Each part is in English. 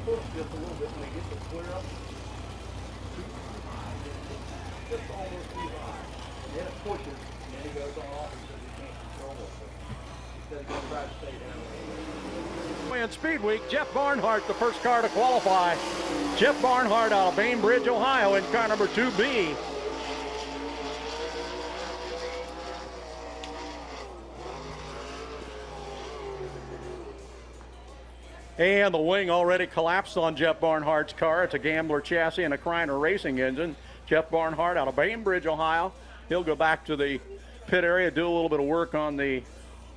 push just a little bit when he gets it clear up. Just almost too high. And then it pushes, and then he goes on off because he can't control it. So instead of going try to stay down there. In Speedweek, Jeff Barnhart, the first car to qualify. Jeff Barnhart out of Bainbridge, Ohio, in car number 2B. And the wing already collapsed on Jeff Barnhart's car. It's a Gambler chassis and a Kreiner racing engine. Jeff Barnhart out of Bainbridge, Ohio. He'll go back to the pit area, do a little bit of work on the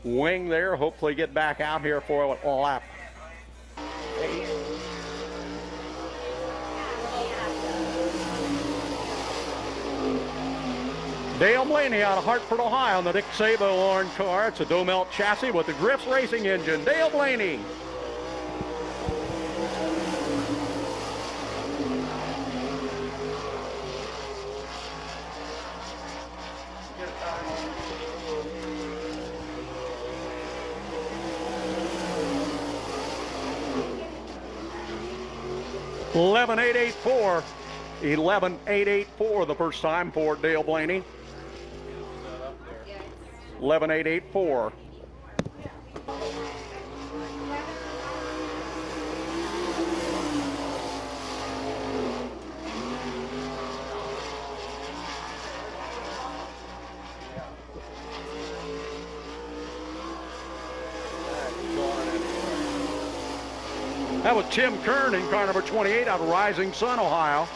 wing there, hopefully get back out here for a lap. Dale Blaney out of Hartford, Ohio, in the Dick Sabo orange car. It's a Domelt chassis with the Griff's racing engine. Dale Blaney. (11.884). 11.884 the first time for Dale Blaney. 11.884. That was Tim Kern in car number 28 out of Rising Sun, Ohio.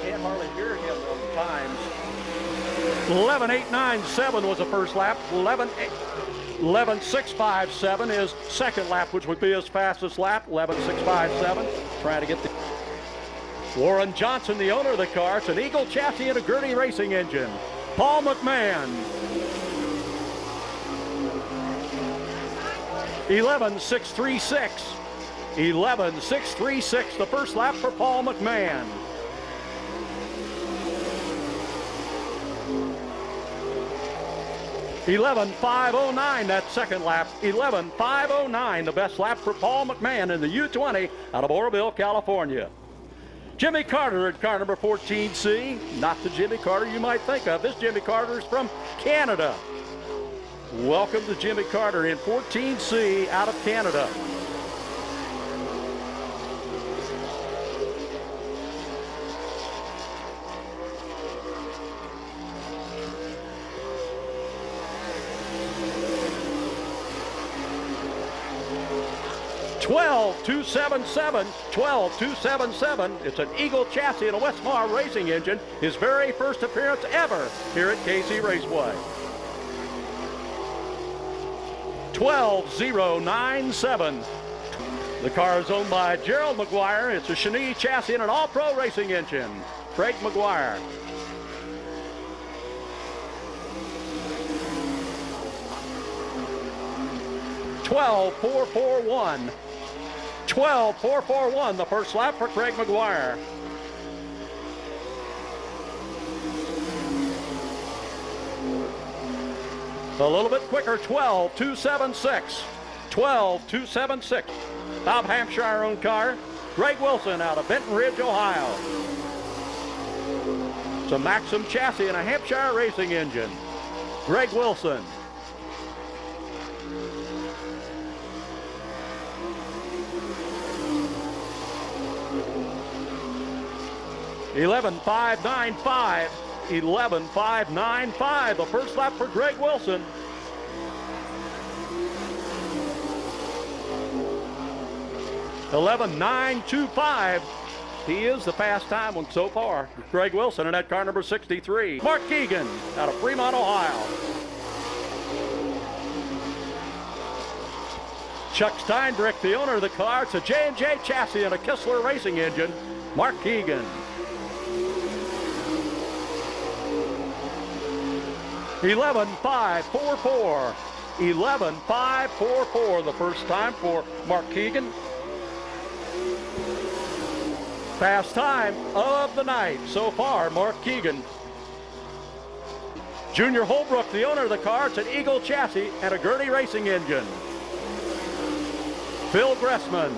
Can't hardly hear him on the times. 11.897 was the first lap. 11.657 is second lap, which would be his fastest lap. 11.657. Trying to get the Warren Johnson, the owner of the car. It's an Eagle chassis and a Gurney racing engine. Paul McMahon. 11.636. 11.636, the first lap for Paul McMahon. (11.509) that second lap. 11.509, the best lap for Paul McMahon in the U20 out of Oroville, California. Jimmy Carter at car number 14C. Not the Jimmy Carter you might think of. This Jimmy Carter is from Canada. Welcome to Jimmy Carter in 14C out of Canada. (12.277). 12.277. It's an Eagle chassis and a Westmar racing engine. His very first appearance ever here at KC Raceway. 12.097. The car is owned by Gerald McGuire. It's a Cheney chassis and an all-pro racing engine. Craig McGuire. (12.441). 12.441, the first lap for Craig McGuire. A little bit quicker, 12.276. 12.276. Bob Hampshire owned car. Greg Wilson out of Benton Ridge, Ohio. It's a Maxim chassis and a Hampshire racing engine. Greg Wilson. 11.595. 11.595, the first lap for Greg Wilson. (11.925). He is the fast time one so far. Greg Wilson in that car number 63. Mark Keegan out of Fremont, Ohio. Chuck Steinbrick, the owner of the car. It's a J&J chassis and a Kistler racing engine. Mark Keegan. 11.544. 11.544 the first time for Mark Keegan. Fast time of the night so far, Mark Keegan. Junior Holbrook, the owner of the car, it's an Eagle chassis and a Gertie racing engine. Phil Gressman.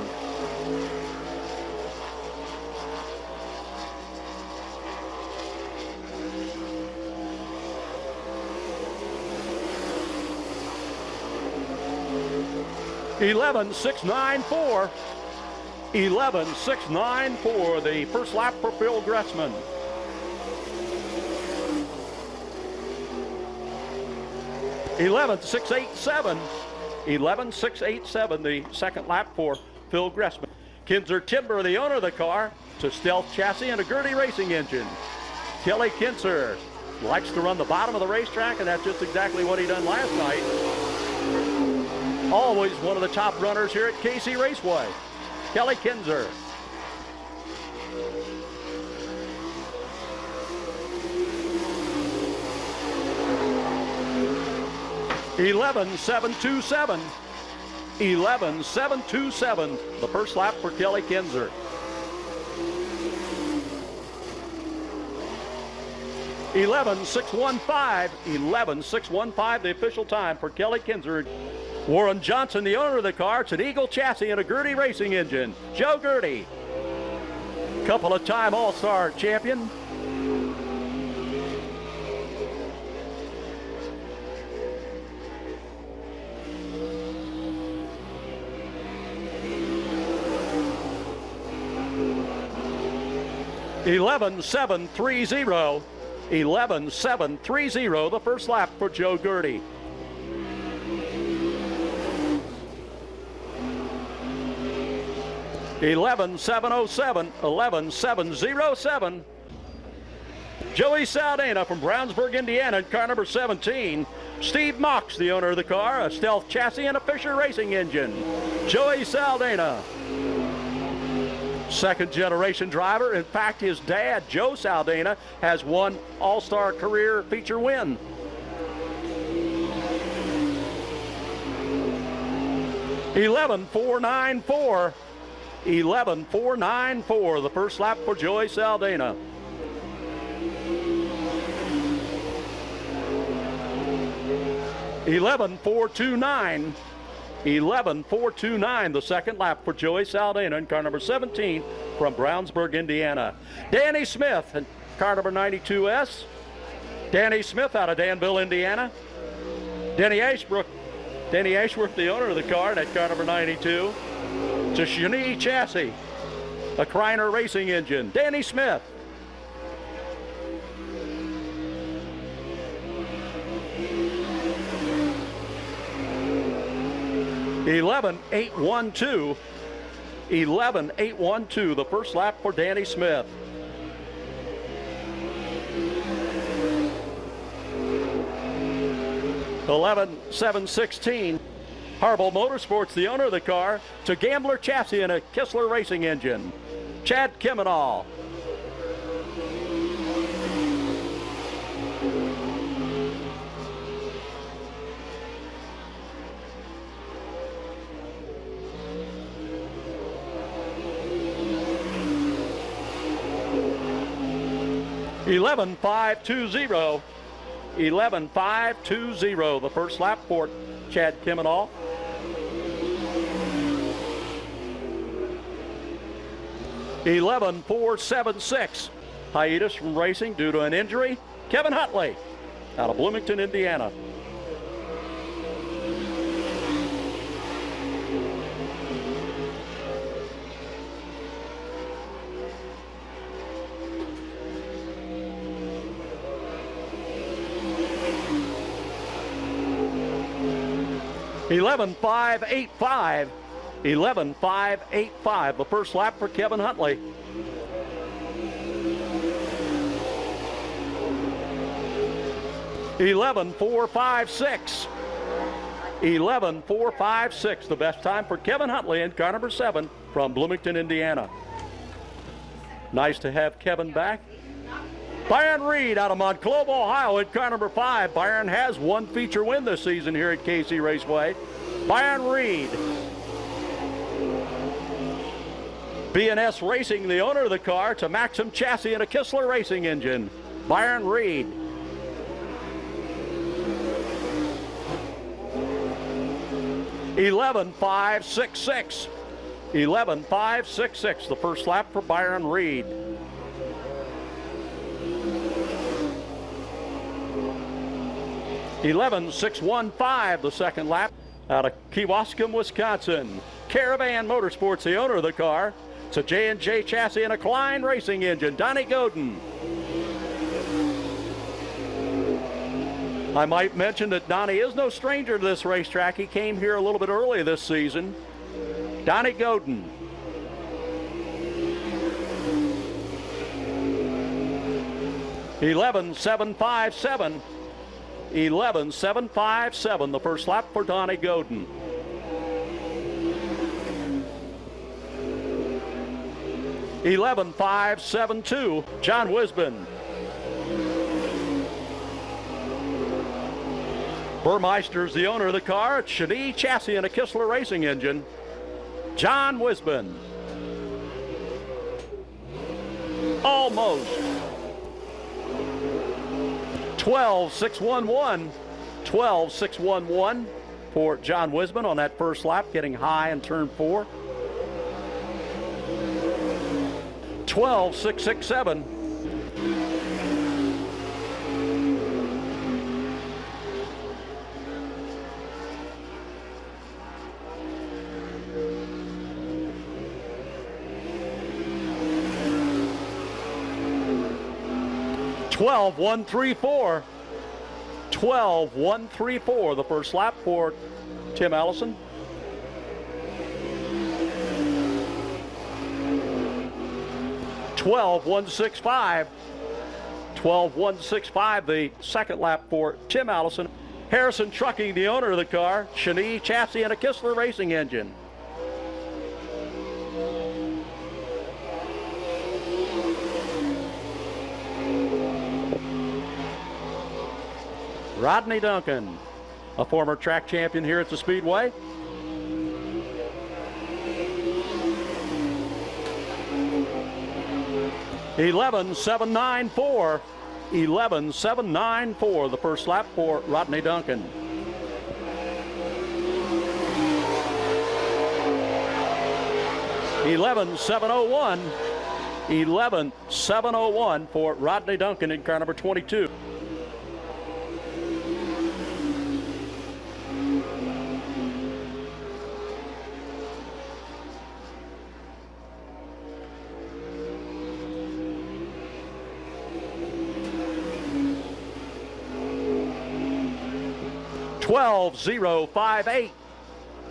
(11.694). 11.694 the first lap for Phil Gressman. (11.687). 11.687 the second lap for Phil Gressman. Kinzer Timber, the owner of the car, it's a Stealth chassis and a Gertie racing engine. Kelly Kinzer likes to run the bottom of the racetrack, and that's just exactly what he done last night. Always one of the top runners here at KC Raceway. Kelly Kinzer. (11.727). 11.727 the first lap for Kelly Kinzer. 11.615. 11.615 the official time for Kelly Kinzer. Warren Johnson, the owner of the car, it's an Eagle chassis and a Gertie racing engine. Joe Gertie, couple of time All-Star champion. (11.730). 11.730 the first lap for Joe Gertie. (11.707). 11.707. Joey Saldana from Brownsburg, Indiana, in car number 17. Steve Mox, the owner of the car, a Stealth chassis and a Fisher racing engine. Joey Saldana. Second generation driver. In fact, his dad, Joe Saldana, has one All-Star career feature win. (11.494). 11.494 the first lap for Joey Saldana. (11.429). 11.429 the second lap for Joey Saldana in car number 17 from Brownsburg, Indiana. Danny Smith in car number 92S. Danny Smith out of Danville, Indiana. Denny Ashbrook, the owner of the car, in car number 92. It's a Cheney chassis, a Kreiner racing engine. Danny Smith. (11.812). 11.812 the first lap for Danny Smith. (11.716). Harble Motorsports, the owner of the car, it's a Gambler chassis and a Kistler racing engine. Chad Kimenall. (11.520). 11.520 the first lap for Chad Kimenall. (11.476). Hiatus from racing due to an injury. Kevin Huntley out of Bloomington, Indiana. (11.585). 11.585 the first lap for Kevin Huntley. (11.456). 11.456 the best time for Kevin Huntley in car number 7 from Bloomington, Indiana. Nice to have Kevin back. Byron Reed out of Montclove, Ohio in car number 5. Byron has one feature win this season here at KC Raceway. Byron Reed. B&S Racing, the owner of the car, to Maxim chassis and a Kistler racing engine. Byron Reed. (11.566). 11.566, the first lap for Byron Reed. (11.615), the second lap out of Kewaskum, Wisconsin. Caravan Motorsports, the owner of the car. It's a J&J chassis and a Klein racing engine. Donnie Godin. I might mention that Donnie is no stranger to this racetrack. He came here a little bit early this season. Donnie Godin. (11.757). 11.757, the first lap for Donnie Godin. (11.572), John Wisbin. Burmeister's the owner of the car. It's Chani chassis and a Kistler racing engine. John Wisbin. Almost. 12.611. 12.611 for John Wisbin on that first lap, getting high in turn 4. 12.667. (12.134). 12.134, the first lap for Tim Allison. (12.165). 12.165, the second lap for Tim Allison. Harrison Trucking, the owner of the car. Chani chassis and a Kistler racing engine. Rodney Duncan, a former track champion here at the Speedway. (11.794). 11.794, the first lap for Rodney Duncan. (11.701). 11.701 for Rodney Duncan in car number 22. (12.058).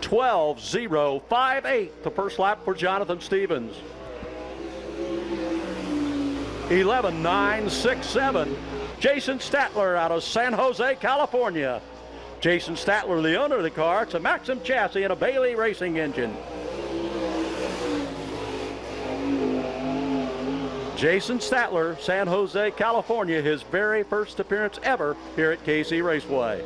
12.058, the first lap for Jonathan Stevens. 11.967. Jason Statler out of San Jose, California. Jason Statler, the owner of the car. It's a Maxim chassis and a Bailey racing engine. Jason Statler, San Jose, California, his very first appearance ever here at KC Raceway.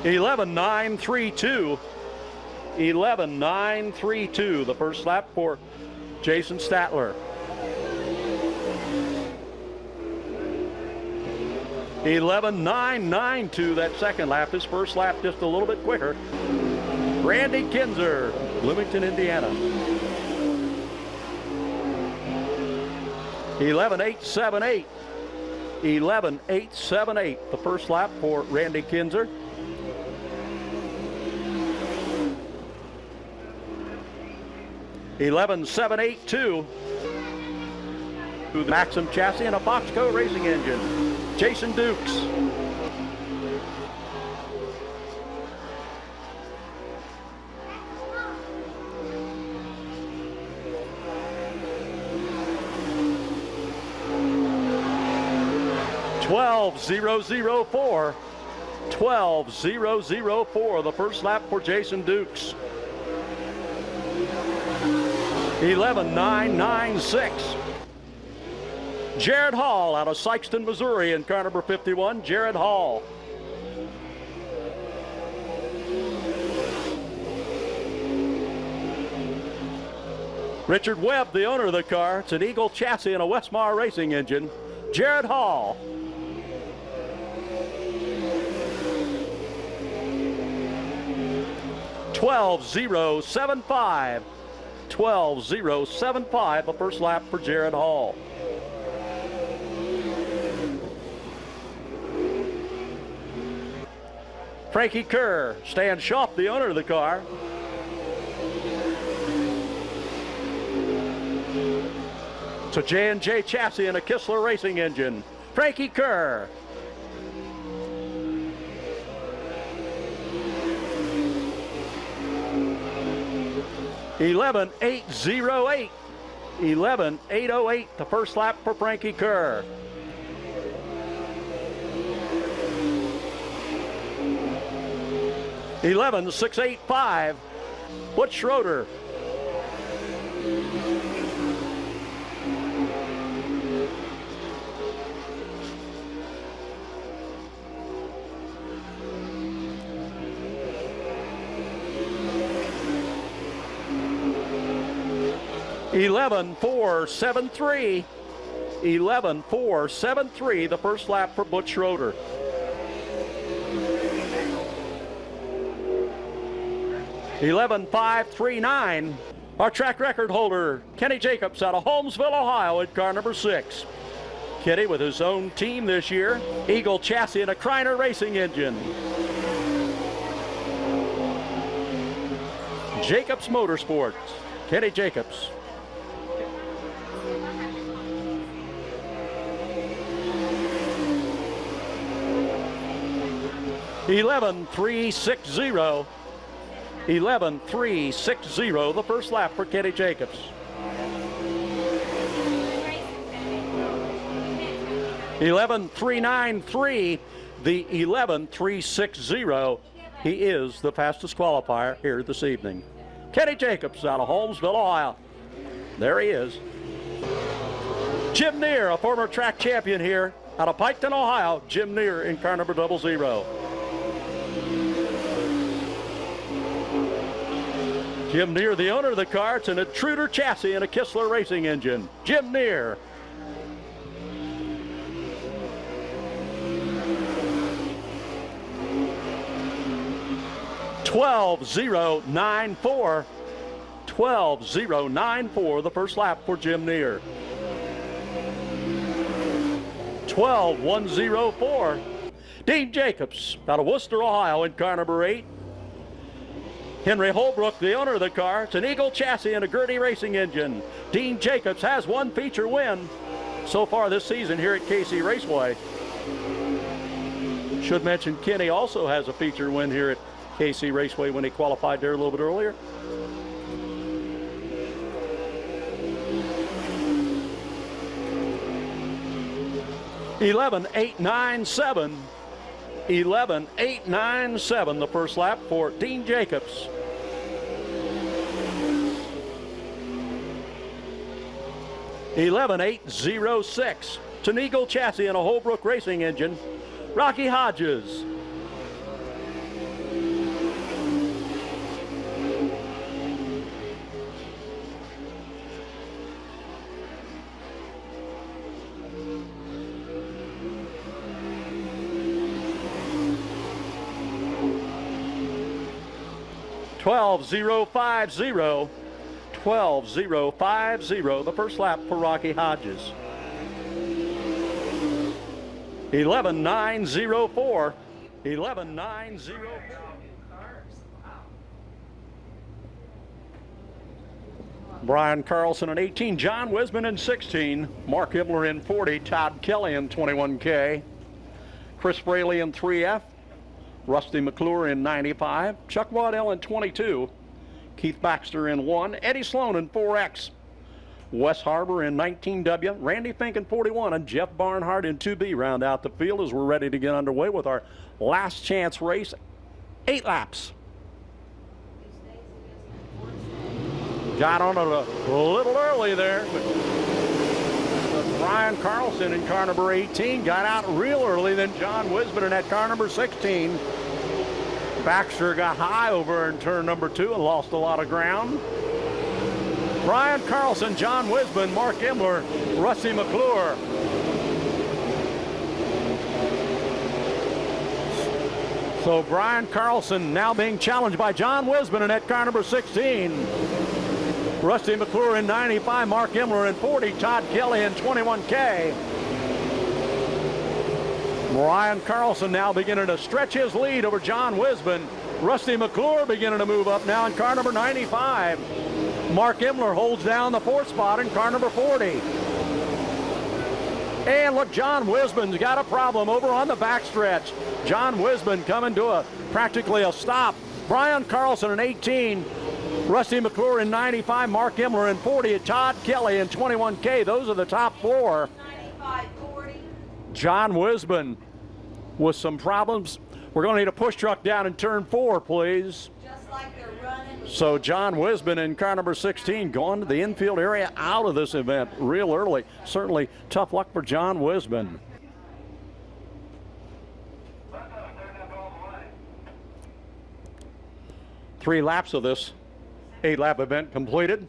(11.932). 11.932, the first lap for Jason Statler. 11.992, that second lap. His first lap just a little bit quicker. Randy Kinzer, Bloomington, Indiana. 11.878. 11.878, the first lap for Randy Kinzer. 11.782. The Maxim chassis and a Foxco racing engine. Jason Dukes. (12.004). 12.004, the first lap for Jason Dukes. 11.996. Jared Hall out of Sykeston, Missouri in car number 51, Jared Hall. Richard Webb, the owner of the car. It's an Eagle chassis and a Westmar racing engine. Jared Hall. $12.075. $12.075, the first lap for Jared Hall. Frankie Kerr, Stan Schaub, the owner of the car. It's a J&J chassis and a Kistler racing engine. Frankie Kerr. $11.808. $11.808, the first lap for Frankie Kerr. $11.685. Butch Schroeder. $11.473. $11.473, the first lap for Butch Schroeder. $11.539. Our track record holder, Kenny Jacobs out of Holmesville, Ohio in car number 6. Kenny with his own team this year, Eagle chassis and a Kreiner racing engine. Jacobs Motorsports, Kenny Jacobs. $11.360. $11.360, the first lap for Kenny Jacobs. $11.393, the $11.360. He is the fastest qualifier here this evening. Kenny Jacobs out of Holmesville, Ohio. There he is. Jim Neer, a former track champion here out of Piketon, Ohio. Jim Neer in car number 00. Jim Neer, the owner of the car. It's an Intruder chassis and a Kistler racing engine. Jim Neer. $12.094. $12.094, the first lap for Jim Neer. $12.104. Dean Jacobs out of Worcester, Ohio in car number 8. Henry Holbrook, the owner of the car. It's an Eagle chassis and a Gertie racing engine. Dean Jacobs has one feature win so far this season here at KC Raceway. Should mention Kenny also has a feature win here at KC Raceway when he qualified there a little bit earlier. $11.897. $11.897, the first lap for Dean Jacobs. $11.806. It's an Eagle chassis and a Holbrook racing engine. Rocky Hodges. $12.050. $12.050, the first lap for Rocky Hodges. $11.904. $11.904. Brian Carlson in 18, John Wisman in 16, Mark Himmler in 40, Todd Kelly in 21K, Chris Fraley in 3F, Rusty McClure in 95, Chuck Waddell in 22, Keith Baxter in 1, Eddie Sloan in 4X, Wes Harbor in 19W, Randy Fink in 41, and Jeff Barnhart in 2B round out the field as we're ready to get underway with our last chance race, 8 laps. Got on it a little early there. But Brian Carlson in car number 18 got out real early. Then John Wisman in that car number 16. Baxter got high over in turn number 2 and lost a lot of ground. Brian Carlson, John Wisman, Mark Imler, Rusty McClure. So Brian Carlson now being challenged by John Wisman in that car number 16. Rusty McClure in 95, Mark Imler in 40, Todd Kelly in 21K. Brian Carlson now beginning to stretch his lead over John Wisman. Rusty McClure beginning to move up now in car number 95. Mark Imler holds down the 4th spot in car number 40. And look, John Wisman's got a problem over on the backstretch. John Wisman coming to practically a stop. Brian Carlson in 18. Rusty McClure in 95, Mark Imler in 40, Todd Kelly in 21K. Those are the top 4. 95, 40. John Wisman with some problems. We're going to need a push truck down in turn 4, please. Just like they're running. So John Wisman in car number 16 going to the infield area out of this event real early. Certainly tough luck for John Wisman. Three laps of this 8-lap event completed.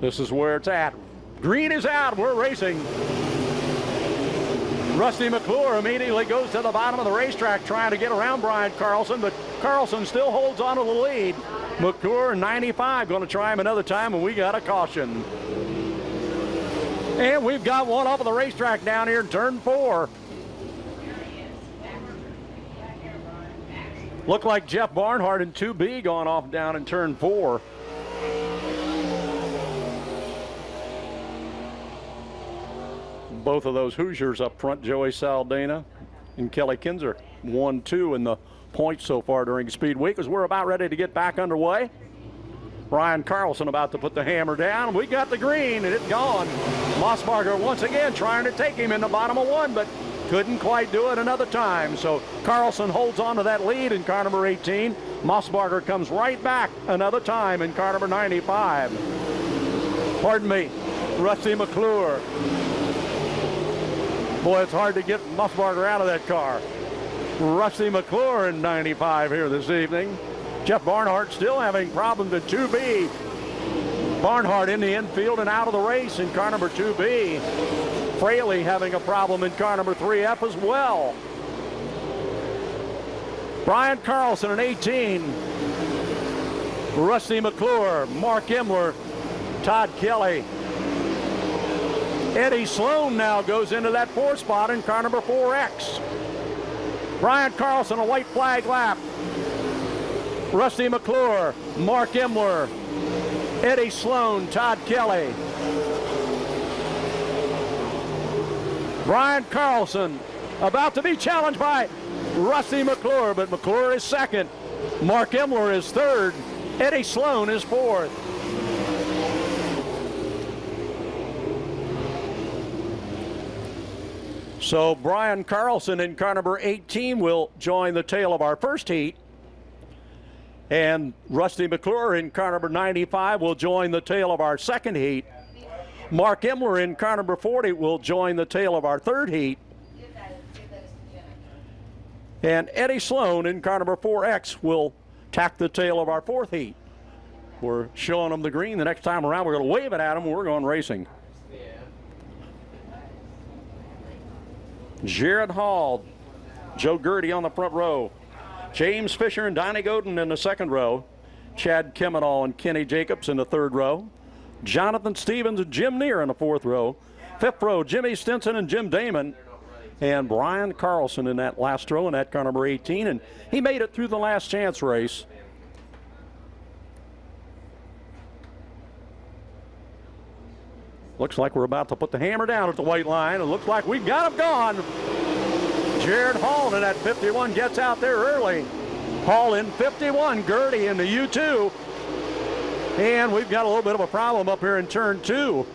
This is where it's at. Green is out. We're racing. Rusty McClure immediately goes to the bottom of the racetrack trying to get around Brian Carlson, but Carlson still holds on to the lead. McClure in 95 going to try him another time, and we got a caution. And we've got one off of the racetrack down here in turn 4. Looked like Jeff Barnhart in 2B going off down in turn 4. Both of those Hoosiers up front, Joey Saldana and Kelly Kinzer, 1-2 in the points so far during Speedweek, as we're about ready to get back underway. Brian Carlson about to put the hammer down. We got the green, and it's gone. Mossbarger once again trying to take him in the bottom of 1, but couldn't quite do it another time. So Carlson holds on to that lead in car number 18. Mossbarger comes right back another time in car number 95. Pardon me, Rusty McClure. Boy, it's hard to get Mossbarger out of that car. Rusty McClure in 95 here this evening. Jeff Barnhart still having problems at 2B. Barnhart in the infield and out of the race in car number 2B. Fraley having a problem in car number 3F as well. Brian Carlson in 18. Rusty McClure, Mark Imler, Todd Kelly. Eddie Sloan now goes into that 4th spot in car number 4X. Brian Carlson, a white flag lap. Rusty McClure, Mark Imler, Eddie Sloan, Todd Kelly. Brian Carlson about to be challenged by Rusty McClure, but McClure is 2nd. Mark Imler is 3rd. Eddie Sloan is 4th. So Brian Carlson in car number 18 will join the tail of our first heat. And Rusty McClure in car number 95 will join the tail of our second heat. Mark Imler in car number 40 will join the tail of our third heat. And Eddie Sloan in car number 4X will tack the tail of our fourth heat. We're showing them the green. The next time around, we're going to wave it at them. We're going racing. Jared Hall, Joe Gertie on the front row. James Fisher and Donnie Godin in the second row. Chad Kemenall and Kenny Jacobs in the third row. Jonathan Stevens and Jim Neer in the fourth row. Fifth row, Jimmy Stinson and Jim Damon. And Brian Carlson in that last row in that car number 18. And he made it through the last chance race. Looks like we're about to put the hammer down at the white line. It looks like we've got him gone. Jared Hall in that 51 gets out there early. Hall in 51, Gertie in the U2. And we've got a little bit of a problem up here in turn 2.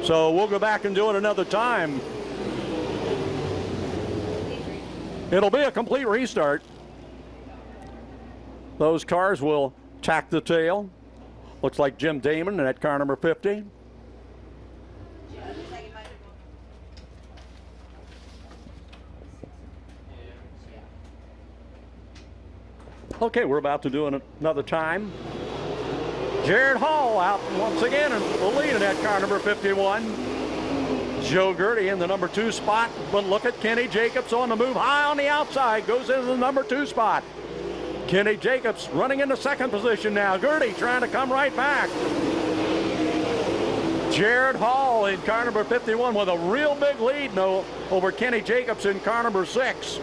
So we'll go back and do it another time. It'll be a complete restart. Those cars will tack the tail. Looks like Jim Damon in that car number 50. Okay, we're about to do another time. Jared Hall out once again in the lead in that car number 51. Joe Gertie in the number 2 spot. But look at Kenny Jacobs on the move high on the outside. Goes into the number 2 spot. Kenny Jacobs running into second position now. Gertie trying to come right back. Jared Hall in car number 51 with a real big lead over Kenny Jacobs in car number 6.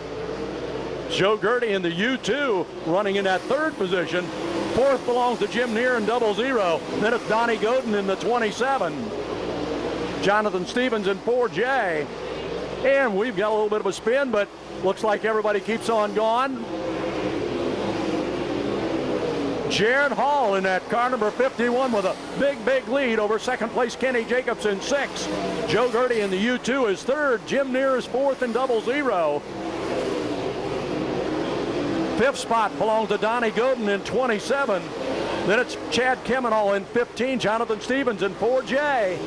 Joe Gertie in the U2 running in that 3rd position. 4th belongs to Jim Neer in 00. Then it's Donnie Godin in the 27. Jonathan Stevens in 4J. And we've got a little bit of a spin, but looks like everybody keeps on going. Jared Hall in that car number 51 with a big lead over second place Kenny Jacobs in 6. Joe Gertie in the U2 is 3rd. Jim Neer is 4th in 00. 5th spot belongs to Donnie Godin in 27. Then it's Chad Kemenall in 15. Jonathan Stevens in 4J.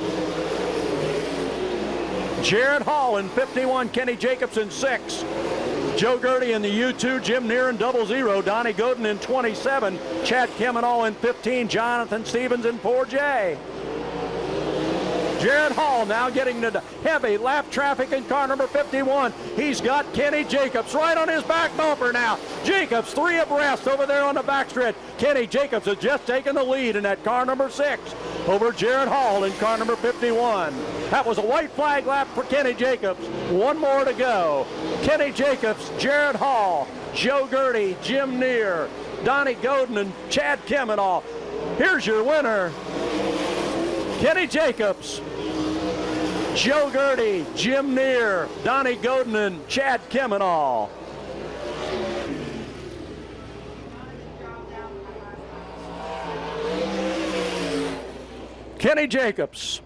Jared Hall in 51. Kenny Jacobs in 6. Joe Gertie in the U2. Jim Neer in 00. Donnie Godin in 27. Chad Kemenall in 15. Jonathan Stevens in 4J. Jared Hall now getting into heavy lap traffic in car number 51. He's got Kenny Jacobs right on his back bumper now. Jacobs 3 abreast over there on the backstretch. Kenny Jacobs has just taken the lead in that car number 6 over Jared Hall in car number 51. That was a white flag lap for Kenny Jacobs. 1 more to go. Kenny Jacobs, Jared Hall, Joe Gertie, Jim Neer, Donnie Godin, and Chad Kemenall. Here's your winner. Kenny Jacobs, Joe Gertie, Jim Neer, Donnie Godin, and Chad Kemenall. Kenny Jacobs.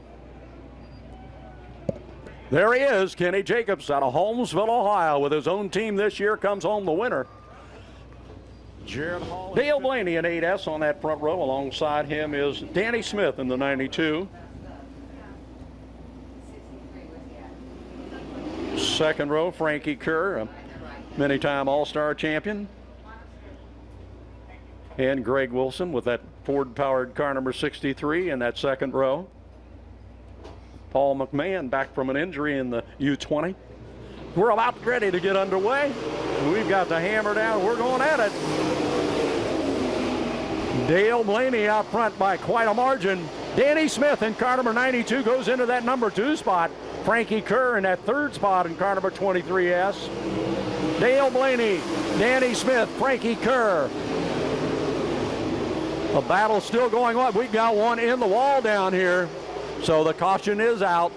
There he is, Kenny Jacobs out of Holmesville, Ohio. With his own team this year, comes home the winner. Dale Blaney in 8S on that front row. Alongside him is Danny Smith in the 92. Second row, Frankie Kerr, a many-time All-Star champion. And Greg Wilson with that Ford-powered car number 63 in that second row. Paul McMahon back from an injury in the U20. We're about ready to get underway. We've got the hammer down. We're going at it. Dale Blaney out front by quite a margin. Danny Smith in car number 92 goes into that number 2 spot. Frankie Kerr in that 3rd spot in car number 23S. Dale Blaney, Danny Smith, Frankie Kerr. The battle's still going on. We've got one in the wall down here. So the caution is out.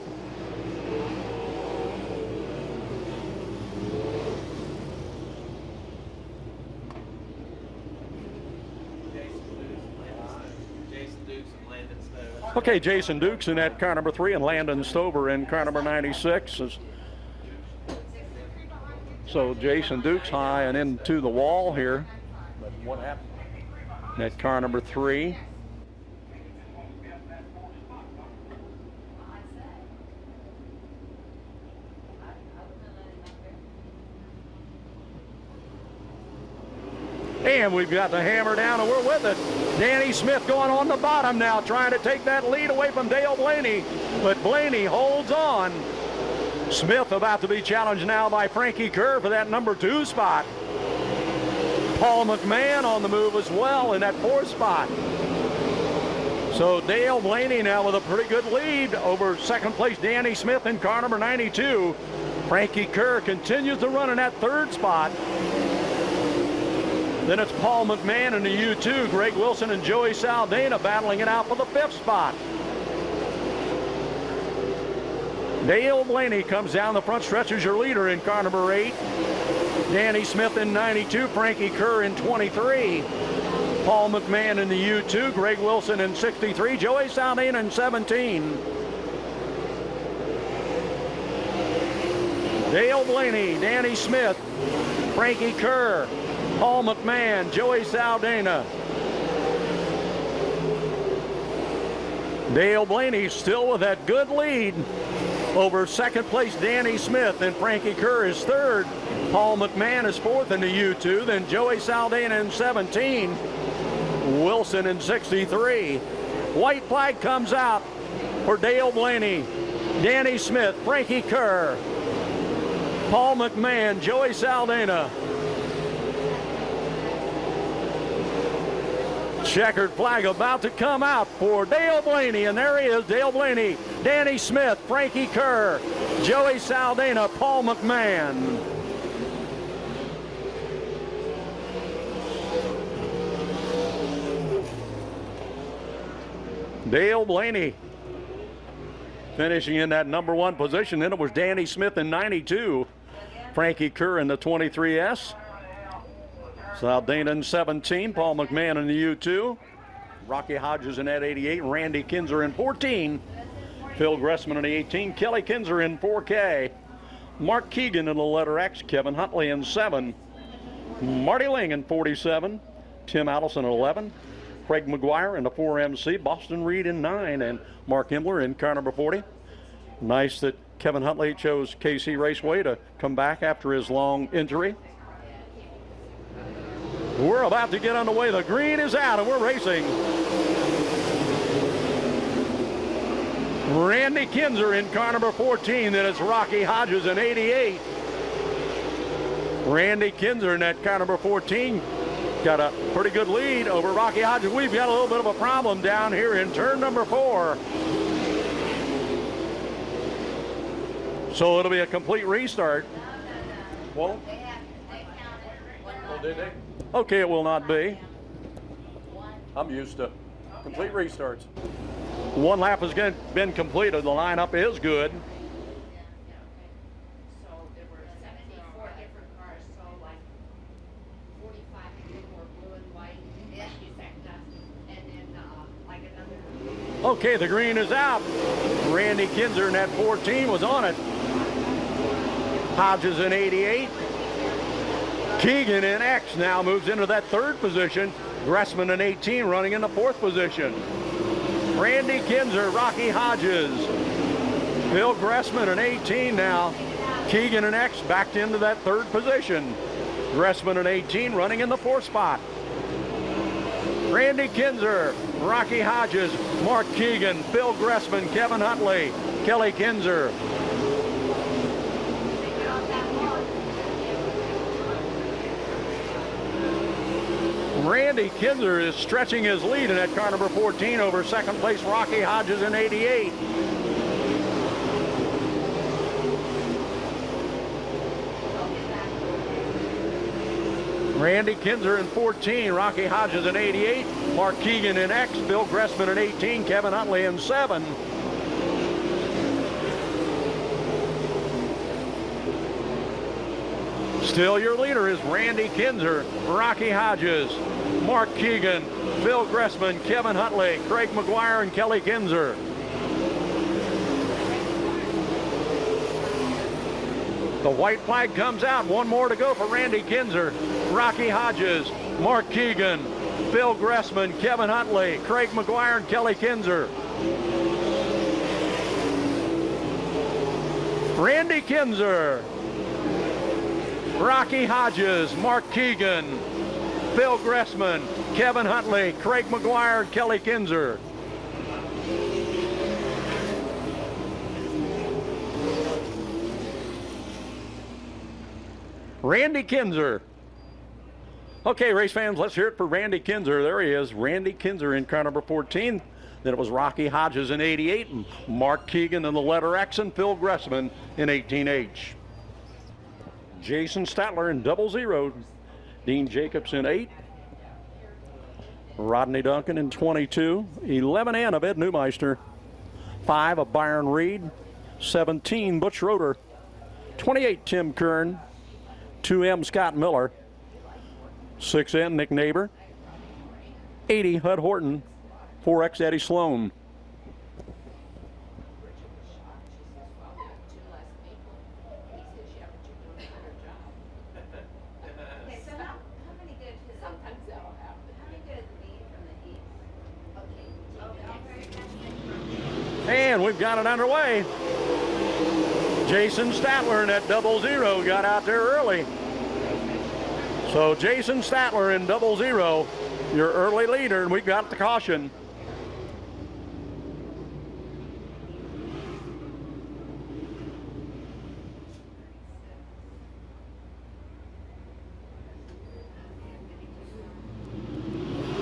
Okay, Jason Dukes in that car number 3 and Landon Stover in car number 96. So Jason Dukes high and into the wall here. But what happened? That car number 3. And we've got the hammer down and we're with it. Danny Smith going on the bottom now, trying to take that lead away from Dale Blaney. But Blaney holds on. Smith about to be challenged now by Frankie Kerr for that number 2 spot. Paul McMahon on the move as well in that 4th spot. So Dale Blaney now with a pretty good lead over second place Danny Smith in car number 92. Frankie Kerr continues to run in that 3rd spot. Then it's Paul McMahon in the U2. Greg Wilson and Joey Saldana battling it out for the 5th spot. Dale Blaney comes down the front stretch as your leader in car number 8. Danny Smith in 92. Frankie Kerr in 23. Paul McMahon in the U2. Greg Wilson in 63. Joey Saldana in 17. Dale Blaney, Danny Smith, Frankie Kerr, Paul McMahon, Joey Saldana, Dale Blaney still with that good lead over second place Danny Smith, and Frankie Kerr is third. Paul McMahon is fourth in the U2, then Joey Saldana in 17, Wilson in 63. White flag comes out for Dale Blaney, Danny Smith, Frankie Kerr, Paul McMahon, Joey Saldana. Checkered flag about to come out for Dale Blaney, and there he is, Dale Blaney, Danny Smith, Frankie Kerr, Joey Saldana, Paul McMahon. Dale Blaney finishing in that number one position. Then it was Danny Smith in 92, Frankie Kerr in the 23S. Saldana in 17, Paul McMahon in the U2, Rocky Hodges in that 88, Randy Kinzer in 14, Phil Gressman in the 18, Kelly Kinzer in 4K, Mark Keegan in the letter X, Kevin Huntley in 7, Marty Ling in 47, Tim Allison in 11, Craig McGuire in the 4MC, Boston Reed in 9, and Mark Himmler in car number 40. Nice that Kevin Huntley chose KC Raceway to come back after his long injury. We're about to get underway. The green is out and we're racing. Randy Kinzer in car number 14. Then it's Rocky Hodges in 88. Randy Kinzer in that car number 14 got a pretty good lead over Rocky Hodges. We've got a little bit of a problem down here in turn number 4. So it'll be a complete restart. Well, oh, did they? Okay, it will not be. I'm used to complete restarts. One lap has been completed. The lineup is good. So there were 74 different cars, so like 45 were blue and white, and then like another. Okay, the green is out. Randy Kinzer in that 14 was on it. Hodges in 88. Keegan in X now moves into that third position. Gressman in 18 running in the fourth position. Randy Kinzer, Rocky Hodges, Phil Gressman in 18 now. Keegan in X backed into that third position. Gressman in 18 running in the fourth spot. Randy Kinzer, Rocky Hodges, Mark Keegan, Phil Gressman, Kevin Huntley, Kelly Kinzer. Randy Kinzer is stretching his lead in that car number 14 over second place Rocky Hodges in 88. Randy Kinzer in 14, Rocky Hodges in 88, Mark Keegan in X, Bill Gressman in 18, Kevin Huntley in 7. Still your leader is Randy Kinzer, Rocky Hodges, Mark Keegan, Phil Gressman, Kevin Huntley, Craig McGuire, and Kelly Kinzer. The white flag comes out. One more to go for Randy Kinzer, Rocky Hodges, Mark Keegan, Phil Gressman, Kevin Huntley, Craig McGuire, and Kelly Kinzer. Randy Kinzer, Rocky Hodges, Mark Keegan, Phil Gressman, Kevin Huntley, Craig McGuire, and Kelly Kinzer. Randy Kinzer. Okay, race fans, let's hear it for Randy Kinzer. There he is, Randy Kinzer in car number 14. Then it was Rocky Hodges in 88, and Mark Keegan in the letter X, and Phil Gressman in 18H. Jason Statler in 00. Dean Jacobs in 8. Rodney Duncan in 22. 11N of Ed Neumeister. 5 of Byron Reed. 17 Butch Roeder. 28 Tim Kern. 2M Scott Miller. 6N Nick Neighbor. 80 Hud Horton. 4X Eddie Sloan. And we've got it underway. Jason Statler in that 00 got out there early. So Jason Statler in 00, your early leader, and we got the caution.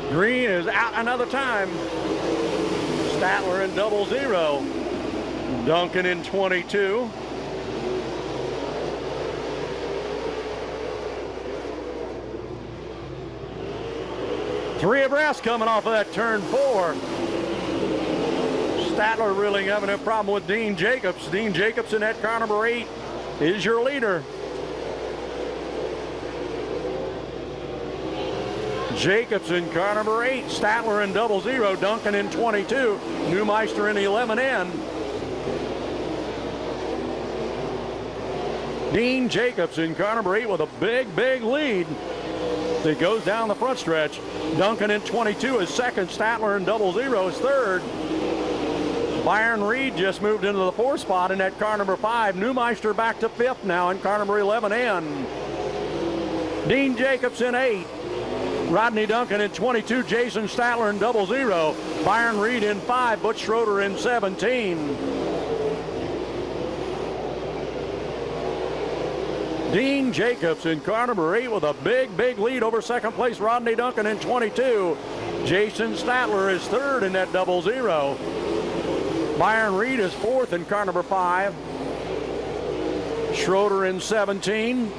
Green is out another time. Statler in 00. Duncan in 22. Three abreast coming off of that turn 4. Statler really having a problem with Dean Jacobs. Dean Jacobs in that car number 8 is your leader. Jacobs in car number 8, Statler in 00, Duncan in 22, Neumeister in 11N. Dean Jacobs in car number 8 with a big lead. It goes down the front stretch. Duncan in 22 is second, Statler in 00 is third. Byron Reed just moved into the 4th spot in that car number 5. Neumeister back to 5th now in car number 11N. Dean Jacobs in 8. Rodney Duncan in 22, Jason Statler in 00, Byron Reed in 5, Butch Schroeder in 17. Dean Jacobs in car number 8 with a big lead over second place, Rodney Duncan in 22. Jason Statler is third in that 00. Byron Reed is 4th in car number 5. Schroeder in 17.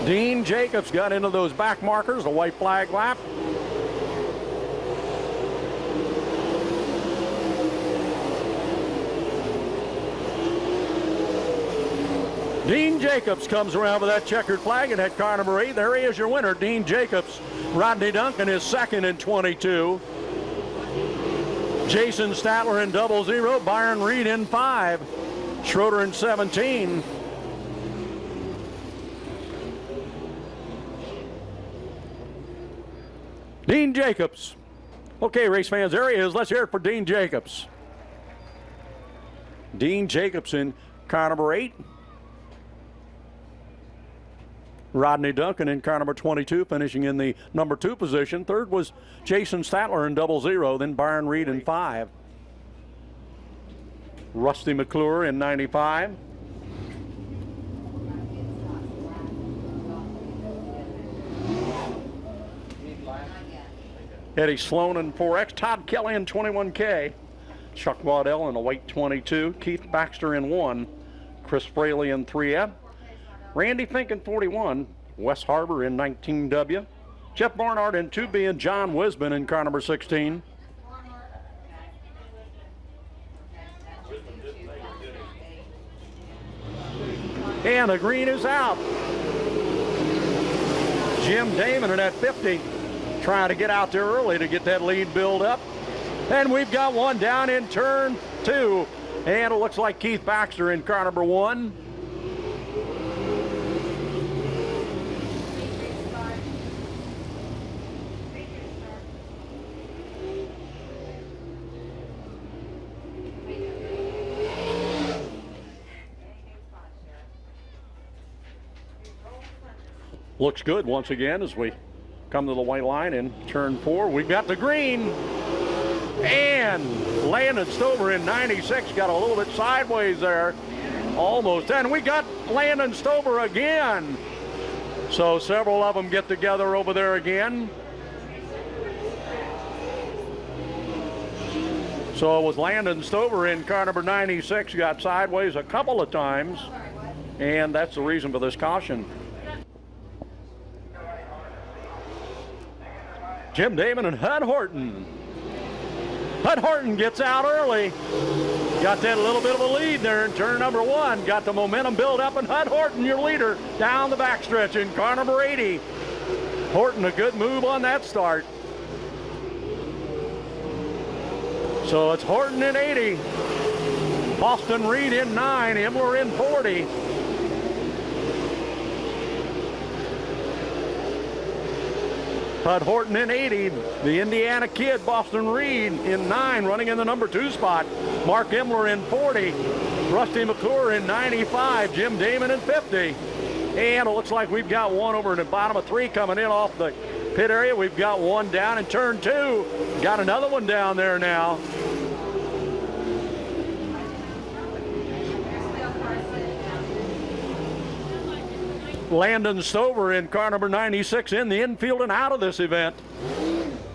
Dean Jacobs got into those back markers, the white flag lap. Dean Jacobs comes around with that checkered flag in that car number 8. There he is, your winner, Dean Jacobs. Rodney Duncan is second in 22. Jason Statler in 00, Byron Reed in 5. Schroeder in 17. Dean Jacobs. Okay, race fans, there he is. Let's hear it for Dean Jacobs. Dean Jacobs in car number 8. Rodney Duncan in car number 22, finishing in the number 2 position. Third was Jason Statler in 00, then Byron Reed in 5. Rusty McClure in 95. Eddie Sloan in 4X, Todd Kelly in 21K, Chuck Waddell in a white 22, Keith Baxter in 1, Chris Fraley in 3F, Randy Fink in 41, Wes Harbor in 19W, Jeff Barnard in 2B, and John Wisman in car number 16. And the green is out. Jim Damon in that 50. Trying to get out there early to get that lead build up. And we've got one down in turn 2. And it looks like Keith Baxter in car number 1. Looks good once again as we come to the white line in turn 4. We've got the green. And Landon Stover in 96 got a little bit sideways there. Almost. And we got Landon Stover again. So several of them get together over there again. So it was Landon Stover in car number 96, got sideways a couple of times. And that's the reason for this caution. Jim Damon and Hud Horton. Hud Horton gets out early. Got that little bit of a lead there in turn number 1. Got the momentum build up, and Hud Horton, your leader, down the backstretch in car number 80. Horton, a good move on that start. So it's Horton in 80. Boston Reed in 9, Imler in 40. Bud Horton in 80, the Indiana kid, Boston Reed in 9, running in the number 2 spot. Mark Imler in 40, Rusty McClure in 95, Jim Damon in 50. And it looks like we've got one over in the bottom of 3 coming in off the pit area. We've got one down in turn 2. Got another one down there now. Landon Stover in car number 96 in the infield and out of this event.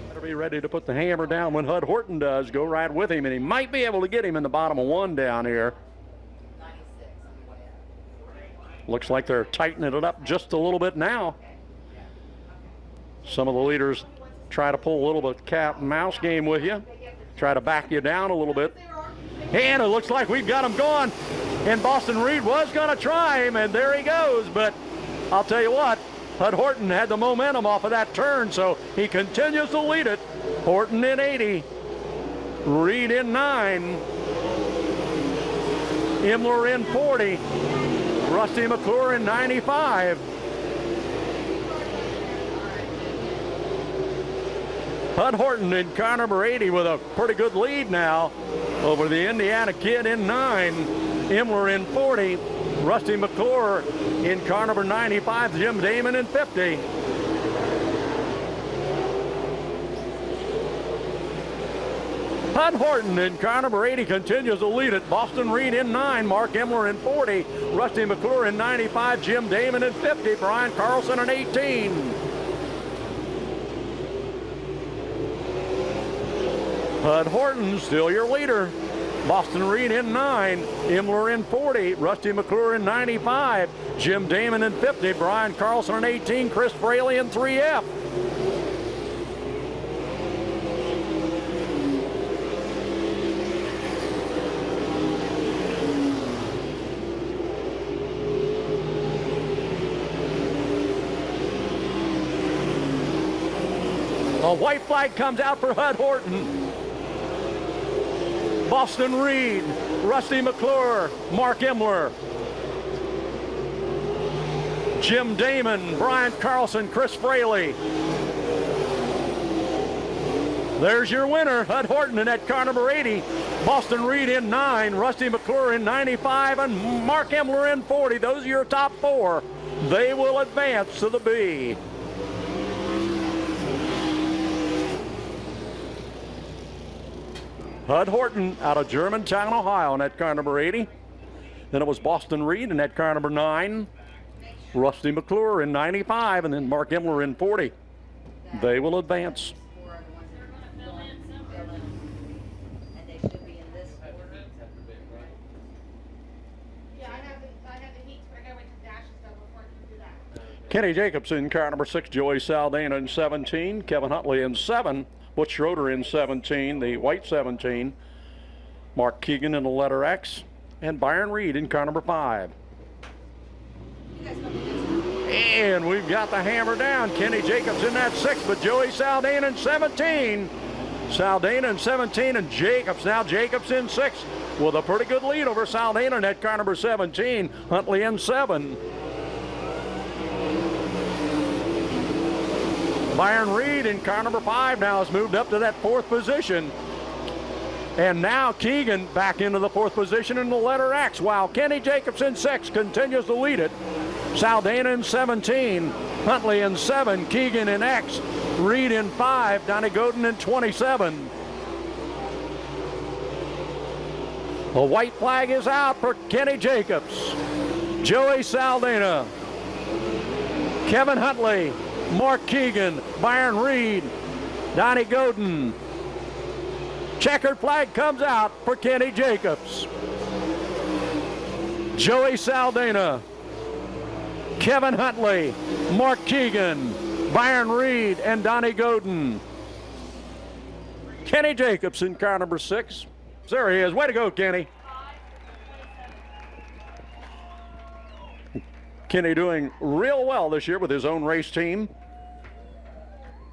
Better be ready to put the hammer down when Hud Horton does. Go right with him, and he might be able to get him in the bottom of 1 down here. Looks like they're tightening it up just a little bit now. Some of the leaders try to pull a little bit cat and mouse game with you. Try to back you down a little bit. And it looks like we've got him going. And Boston Reed was going to try him, and there he goes. But I'll tell you what, Hud Horton had the momentum off of that turn, so he continues to lead it. Horton in 80, Reed in 9, Imler in 40, Rusty McClure in 95. Hud Horton in car number 80 with a pretty good lead now over the Indiana kid in 9, Imler in 40, Rusty McClure in car number 95, Jim Damon in 50. Hud Horton in car number 80 continues to lead it. Boston Reed in 9, Mark Imler in 40, Rusty McClure in 95, Jim Damon in 50, Brian Carlson in 18. Hud Horton still your leader. Boston Reed in 9, Imler in 40, Rusty McClure in 95, Jim Damon in 50, Brian Carlson in 18, Chris Fraley in 3F. A white flag comes out for Hud Horton. Boston Reed, Rusty McClure, Mark Imler, Jim Damon, Brian Carlson, Chris Fraley. There's your winner, Hud Horton in that car number 80. Boston Reed in 9, Rusty McClure in 95, and Mark Imler in 40. Those are your top 4. They will advance to the B. Hud Horton out of Germantown, Ohio in that car number 80. Then it was Boston Reed in that car number 9. Rusty McClure in 95, and then Mark Imler in 40. They will advance. Kenny Jacobs in car number 6, Joey Saldana in 17, Kevin Huntley in 7, Butch Schroeder in 17, the white 17, Mark Keegan in the letter X, and Byron Reed in car number 5. And we've got the hammer down. Kenny Jacobs in that 6, but Joey Saldana in 17. Saldana in 17 and Jacobs. Now Jacobs in 6 with a pretty good lead over Saldana in that car number 17. Huntley in 7. Byron Reed in car number 5 now has moved up to that 4th position. And now Keegan back into the 4th position in the letter X, while Kenny Jacobs in 6 continues to lead it. Saldana in 17, Huntley in 7, Keegan in X, Reed in 5, Donnie Godin in 27. The white flag is out for Kenny Jacobs, Joey Saldana, Kevin Huntley, Mark Keegan, Byron Reed, Donnie Godin. Checkered flag comes out for Kenny Jacobs, Joey Saldana, Kevin Huntley, Mark Keegan, Byron Reed, and Donnie Godin. Kenny Jacobs in car number 6. There he is. Way to go, Kenny. Kenny doing real well this year with his own race team.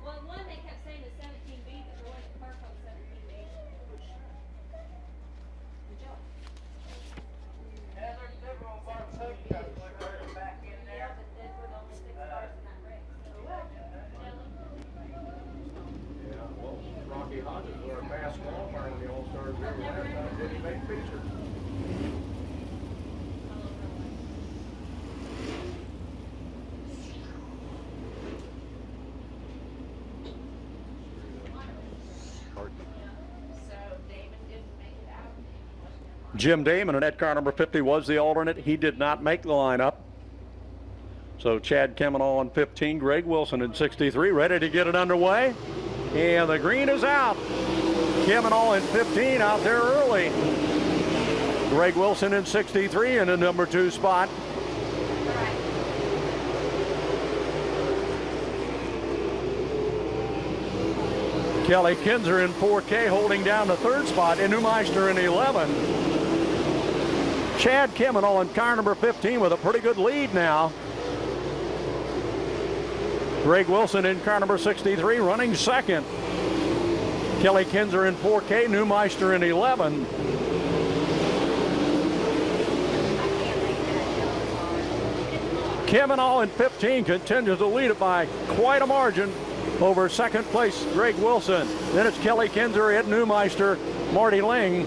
Well, one they kept saying is 17B, but the one at Park 17B. Good job. picture. So Damon didn't make it out. Jim Damon in that car number 50 was the alternate. He did not make the lineup. So Chad Kemenall in 15, Greg Wilson in 63, ready to get it underway. And the green is out. Kemenall in 15 out there early. Greg Wilson in 63 in the number 2 spot. Kelly Kinzer in 4K holding down the 3rd spot. And Neumeister in 11. Chad Kemenall in car number 15 with a pretty good lead now. Greg Wilson in car number 63 running 2nd. Kelly Kinzer in 4K, Neumeister in 11. Kemenall in 15 continues to lead it by quite a margin over 2nd place Greg Wilson. Then it's Kelly Kinzer, Ed Neumeister, Marty Ling.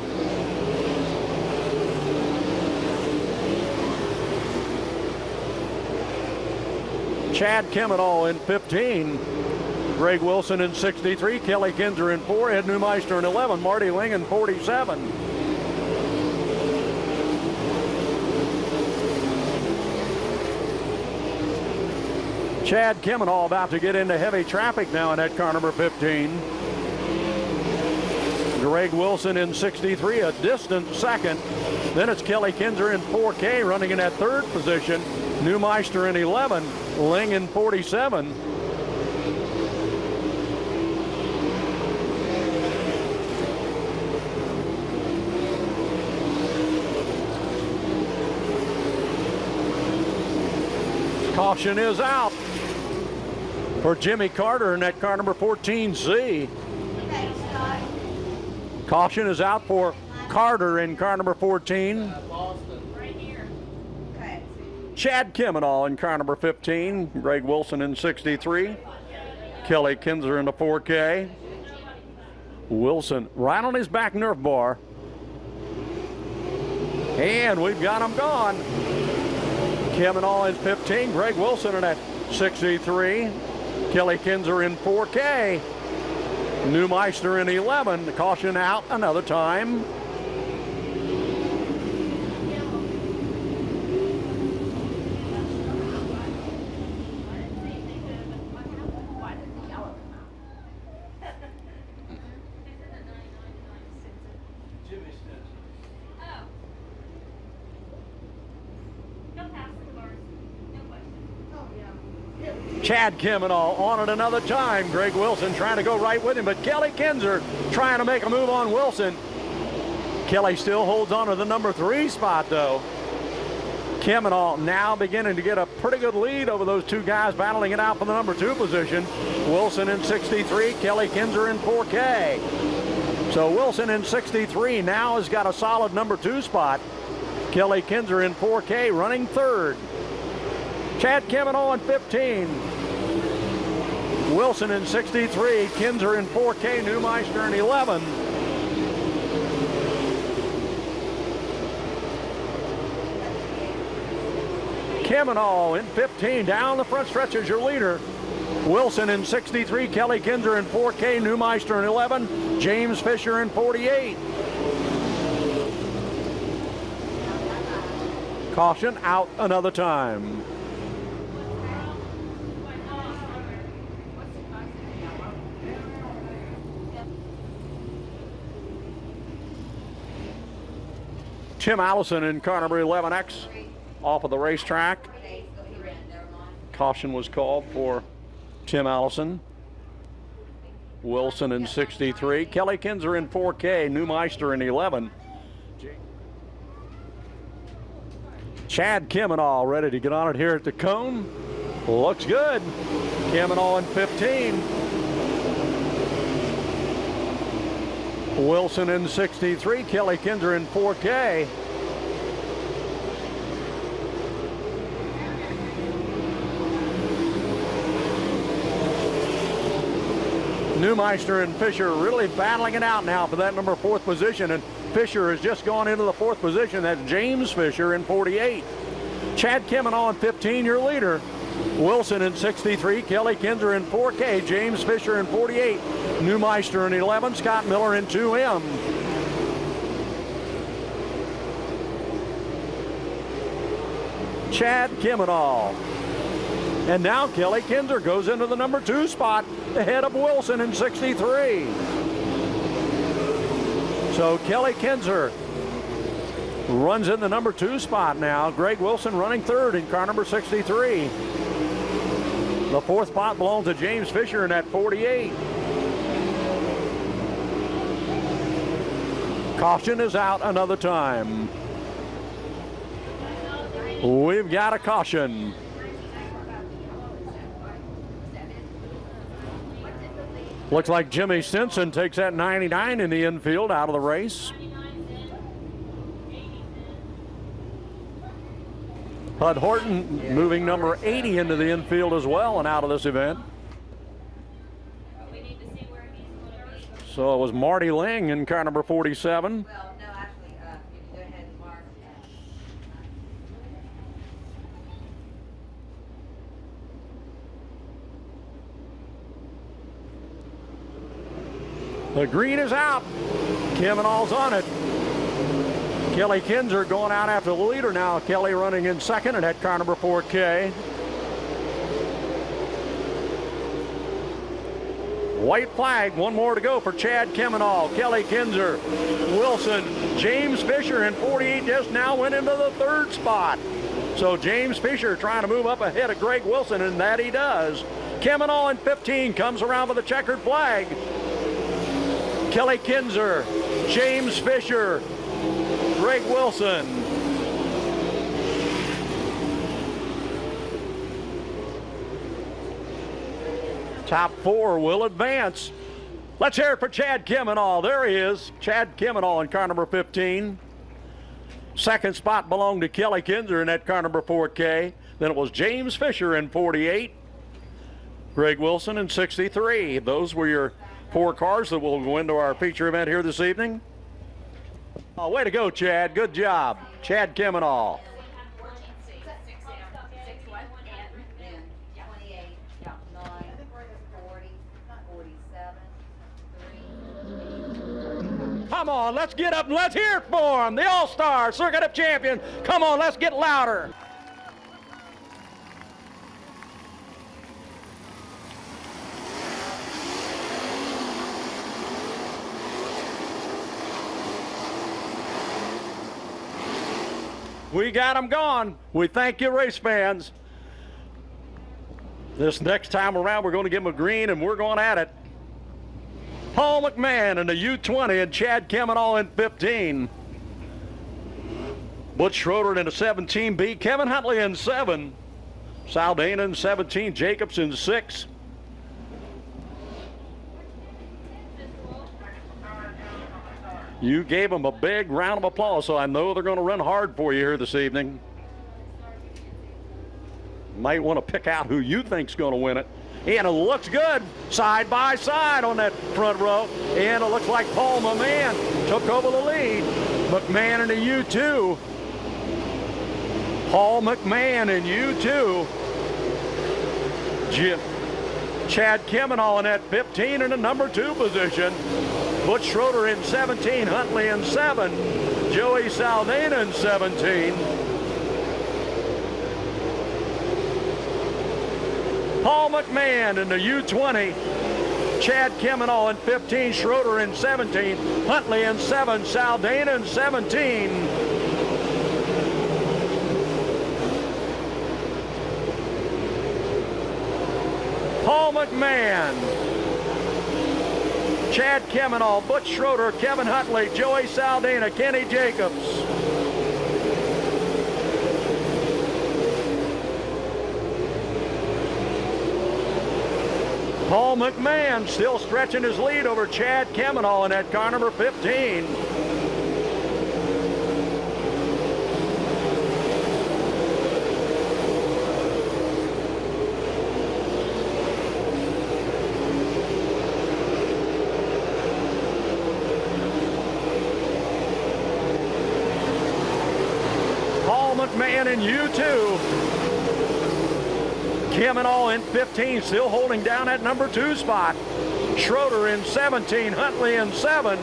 Chad Kemenall in 15. Greg Wilson in 63. Kelly Kinzer in 4. Ed Neumeister in 11. Marty Ling in 47. Chad Kemenall about to get into heavy traffic now in that car number 15. Greg Wilson in 63, a distant 2nd. Then it's Kelly Kinzer in 4K running in that 3rd position. Neumeister in 11, Ling in 47. Caution is out for Jimmy Carter in that car number 14Z. Caution is out for Carter in car number 14. Right here. Chad Kemenall in car number 15. Greg Wilson in 63. Kelly Kinzer in the 4K. Wilson right on his back nerf bar. And we've got him gone. Kemenall in 15. Greg Wilson in that 63. Kelly Kinzer in 4K. Neumeister in 11. The caution out another time. Jimmy Stinson. Oh. He'll pass the bars. No question. Chad Kemenall on it another time. Greg Wilson trying to go right with him, but Kelly Kinzer trying to make a move on Wilson. Kelly still holds on to the number 3 spot though. Kemenall now beginning to get a pretty good lead over those 2 guys battling it out for the number 2 position. Wilson in 63, Kelly Kinzer in 4K. So Wilson in 63 now has got a solid number 2 spot. Kelly Kinzer in 4K running 3rd. Chad Kemenall in 15. Wilson in 63, Kinzer in 4K, Neumeister in 11. Kemenall in 15, down the front stretch as your leader. Wilson in 63, Kelly Kinzer in 4K, Neumeister in 11, James Fisher in 48. Caution out another time. Tim Allison in car number 11X off of the racetrack. Caution was called for Tim Allison. Wilson in 63. Kelly Kinzer in 4K. Neumeister in 11. Chad Kemenall ready to get on it here at the cone. Looks good. Kemenall in 15. Wilson in 63. Kelly Kinzer in 4K. Neumeister and Fisher really battling it out now for that number 4th position, and Fisher has just gone into the 4th position. That's James Fisher in 48. Chad Kemenall in 15, your leader. Wilson in 63, Kelly Kinzer in 4K, James Fisher in 48, Neumeister in 11, Scott Miller in 2M. Chad Kemenall. And now Kelly Kinzer goes into the number 2 spot ahead of Wilson in 63. So Kelly Kinzer runs in the number 2 spot now. Greg Wilson running 3rd in car number 63. The 4th spot belongs to James Fisher in that 48. Caution is out another time. We've got a caution. Looks like Jimmy Stinson takes that 99 in the infield out of the race. Bud Horton moving number 80 into the infield as well and out of this event. So it was Marty Ling in car number 47. Well, no, actually, you can go ahead and mark. The green is out. Kemenall's on it. Kelly Kinzer going out after the leader now. Kelly running in 2nd and at car number 4K. White flag, 1 more to go for Chad Kemenall. Kelly Kinzer, Wilson, James Fisher in 48 just now went into the 3rd spot. So James Fisher trying to move up ahead of Greg Wilson, and that he does. Kemenall in 15 comes around with a checkered flag. Kelly Kinzer, James Fisher, Greg Wilson. Top 4 will advance. Let's hear it for Chad Kemenall. There he is, Chad Kemenall in car number 15. 2nd spot belonged to Kelly Kinzer in that car number 4K. Then it was James Fisher in 48. Greg Wilson in 63. Those were your 4 cars that will go into our feature event here this evening. Oh, way to go, Chad. Good job. Chad Kemenall. 47, Come on, let's get up and let's hear it for him. The All-Star Circuit of Champions. Come on, let's get louder. We got them gone. We thank you, race fans. This next time around, we're going to give them a green, and we're going at it. Paul McMahon in the U20 and Chad Kemenall in 15. Butch Schroeder in a 17B. Kevin Huntley in 7. Saldana in 17. Jacobs in 6. You gave them a big round of applause, so I know they're going to run hard for you here this evening. Might want to pick out who you think's going to win it. And it looks good side by side on that front row. And it looks like Paul McMahon took over the lead. McMahon in the U2. Paul McMahon in U2. Chad Kemenall in that 15 in the number 2 position. Butch Schroeder in 17, Huntley in 7, Joey Saldana in 17. Paul McMahon in the U20, Chad Kemenall in 15, Schroeder in 17, Huntley in 7, Saldana in 17. Paul McMahon, Chad Kemenall, Butch Schroeder, Kevin Huntley, Joey Saldana, Kenny Jacobs. Paul McMahon still stretching his lead over Chad Kemenall in that car number 15. McMahon in U2. Kemenall in 15, still holding down at number 2 spot. Schroeder in 17, Huntley in 7,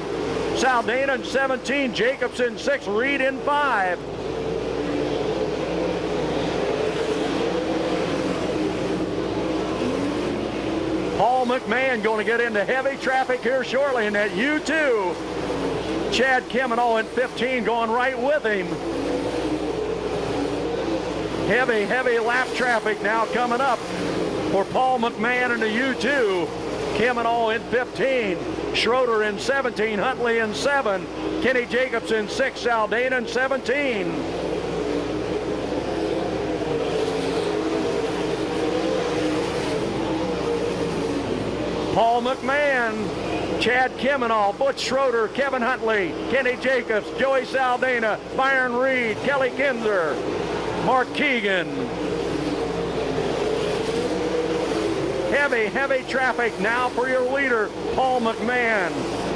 Saldana in 17, Jacobs in 6, Reed in 5. Paul McMahon going to get into heavy traffic here shortly in that U2. Chad Kemenall in 15 going right with him. Heavy lap traffic now coming up for Paul McMahon in the U2. Kemenall in 15, Schroeder in 17, Huntley in 7, Kenny Jacobs in 6, Saldana in 17. Paul McMahon, Chad Kemenall, Butch Schroeder, Kevin Huntley, Kenny Jacobs, Joey Saldana, Byron Reed, Kelly Kinzer, Mark Keegan. Heavy traffic now for your leader, Paul McMahon.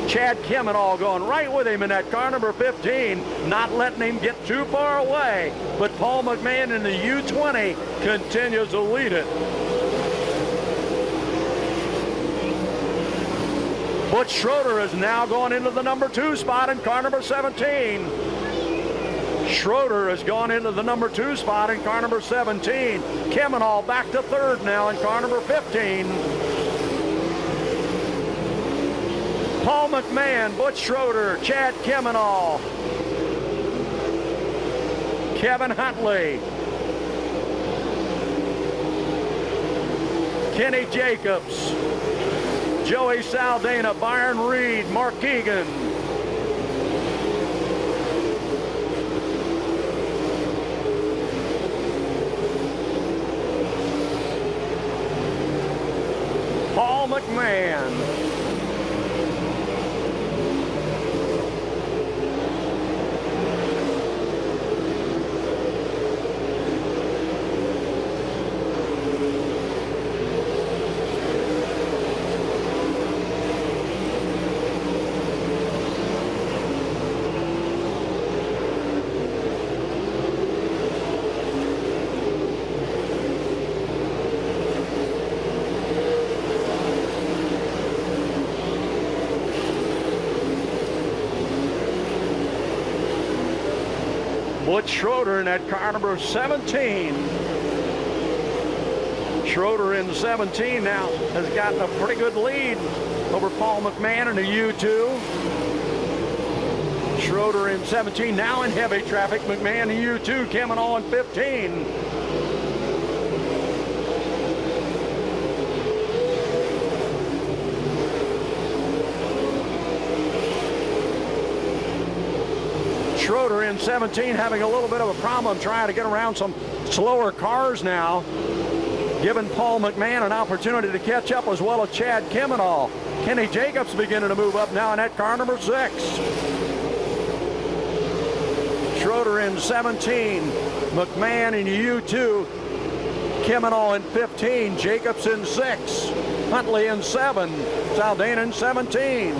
Chad Kemenall going right with him in that car number 15, not letting him get too far away. But Paul McMahon in the U20 continues to lead it. Butch Schroeder is now going into the number 2 spot in car number 17. Schroeder has gone into the number 2 spot in car number 17. Kemenall back to 3rd now in car number 15. Paul McMahon, Butch Schroeder, Chad Kemenall, Kevin Huntley, Kenny Jacobs, Joey Saldana, Byron Reed, Mark Keegan. Paul McMahon. Butch Schroeder in that car number 17. Schroeder in 17 now has gotten a pretty good lead over Paul McMahon in the U2. Schroeder in 17 now in heavy traffic. McMahon in U2, Kemenall in 15. Schroeder in 17 having a little bit of a problem trying to get around some slower cars now, giving Paul McMahon an opportunity to catch up, as well as Chad Kemenall. Kenny Jacobs beginning to move up now in that car number 6. Schroeder in 17, McMahon in U2, Kemenall in 15, Jacobs in 6, Huntley in 7, Saldana in 17.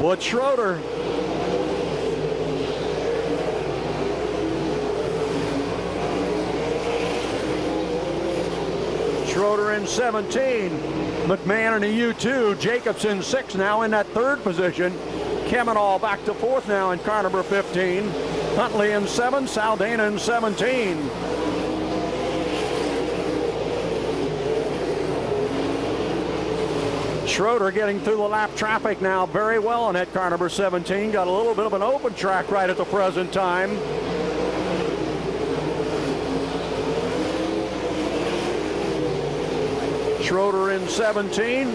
Butch Schroeder. Schroeder in 17. McMahon in the U2. Jacobs in 6 now in that 3rd position. Kemenall back to 4th now in car number 15. Huntley in 7. Saldana in 17. Schroeder getting through the lap traffic now very well in that car number 17. Got a little bit of an open track right at the present time. Schroeder in 17.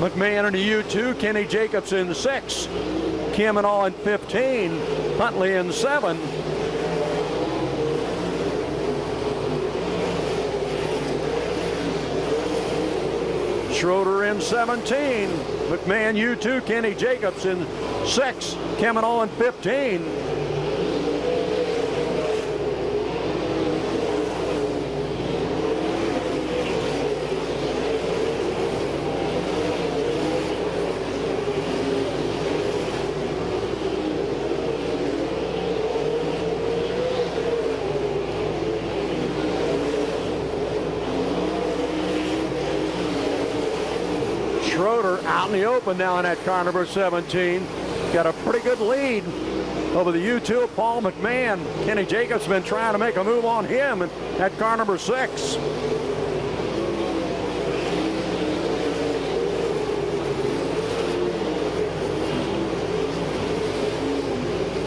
McMahon in the U2. Kenny Jacobs in 6. Kemenall in 15. Huntley in 7. Schroeder in 17. McMahon U2, Kenny Jacobs in 6. Kemenall in 15. Schroeder out in the open now in that car number 17. Got a pretty good lead over the U2 of Paul McMahon. Kenny Jacobs been trying to make a move on him in that car number 6.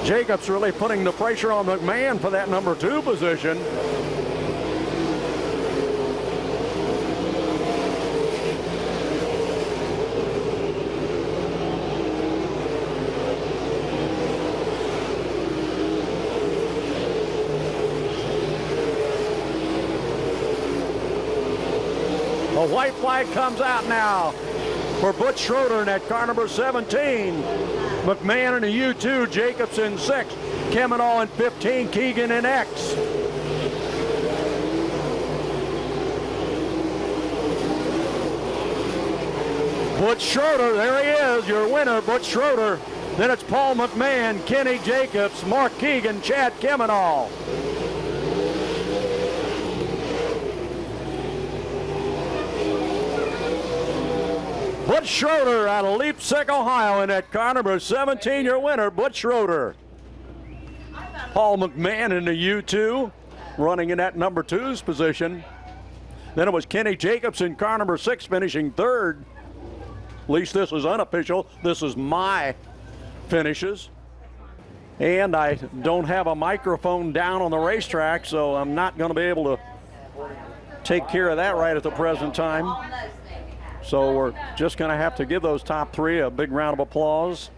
Jacobs really putting the pressure on McMahon for that number 2 position. A white flag comes out now for Butch Schroeder in that car number 17. McMahon in the U2, Jacobs in 6, Kemenall in 15, Keegan in X. Butch Schroeder, there he is, your winner, Butch Schroeder. Then it's Paul McMahon, Kenny Jacobs, Mark Keegan, Chad Kemenall. Butch Schroeder out of Leipzig, Ohio in that car number 17, your winner, Butch Schroeder. Paul McMahon in the U2, running in that number 2's position. Then it was Kenny Jacobs in car number 6, finishing 3rd. At least this is unofficial. This is my finishes. And I don't have a microphone down on the racetrack, so I'm not going to be able to take care of that right at the present time. So we're just going to have to give those top 3 a big round of applause.